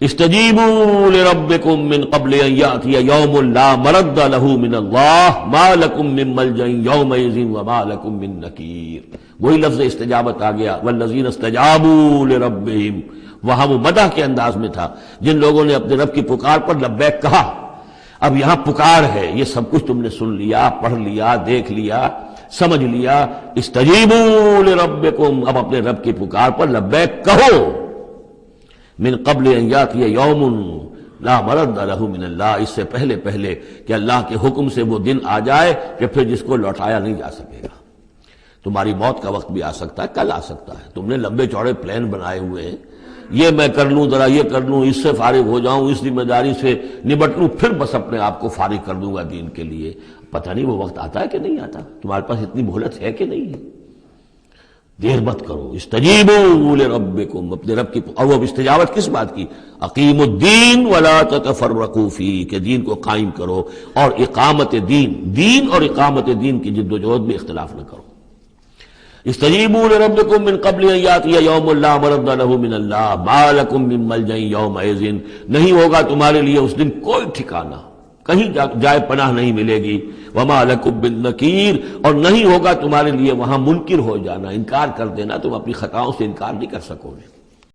استجیبوا لربکم من قبل ان یأتی یوم لا مرد له من اللہ ما لکم من ملجأ یومئذ وما لکم من نکیر. وہی لفظ استجابت آ گیا، والذین استجابوا لربہم، وہاں وہ مدح کے انداز میں تھا جن لوگوں نے اپنے رب کی پکار پر لبیک کہا. اب یہاں پکار ہے، یہ سب کچھ تم نے سن لیا، پڑھ لیا، دیکھ لیا، سمجھ لیا. استجیبوا لربکم، اب اپنے رب کی پکار پر لبیک کہو. من قبل ان یاتی یوم لا مرد له من اللہ، اس سے پہلے کہ اللہ کے حکم سے وہ دن آ جائے کہ پھر جس کو لوٹایا نہیں جا سکے گا. تمہاری موت کا وقت بھی آ سکتا ہے، کل آ سکتا ہے. تم نے لمبے چوڑے پلان بنائے ہوئے ہیں، یہ میں کر لوں، ذرا یہ کر لوں، اس سے فارغ ہو جاؤں، اس ذمہ داری سے نمٹ لوں، پھر بس اپنے آپ کو فارغ کر دوں گا دین کے لیے. پتہ نہیں وہ وقت آتا ہے کہ نہیں آتا، تمہارے پاس اتنی مہلت ہے کہ نہیں ہے. دیر مت کرو. استجیبوا لربکم، اپنے رب کی. اور وہ استجابت کس بات کی؟ اقیموا الدین ولا تتفرقوا فیہ، کہ دین کو قائم کرو اور اقامت دین اور اقامت دین کی جد و جہد میں اختلاف نہ کرو. استجیبوا لربکم من قبل ان یاتی یوم لا مرد له من اللہ ما لکم من ملجأ یومئذ، نہیں ہوگا تمہارے لیے اس دن کوئی ٹھکانہ، کہیں جائے پناہ نہیں ملے گی. وما لکم من نکیر، اور نہیں ہوگا تمہارے لیے وہاں منکر ہو جانا، انکار کر دینا. تم اپنی خطاؤں سے انکار نہیں کر سکو گے.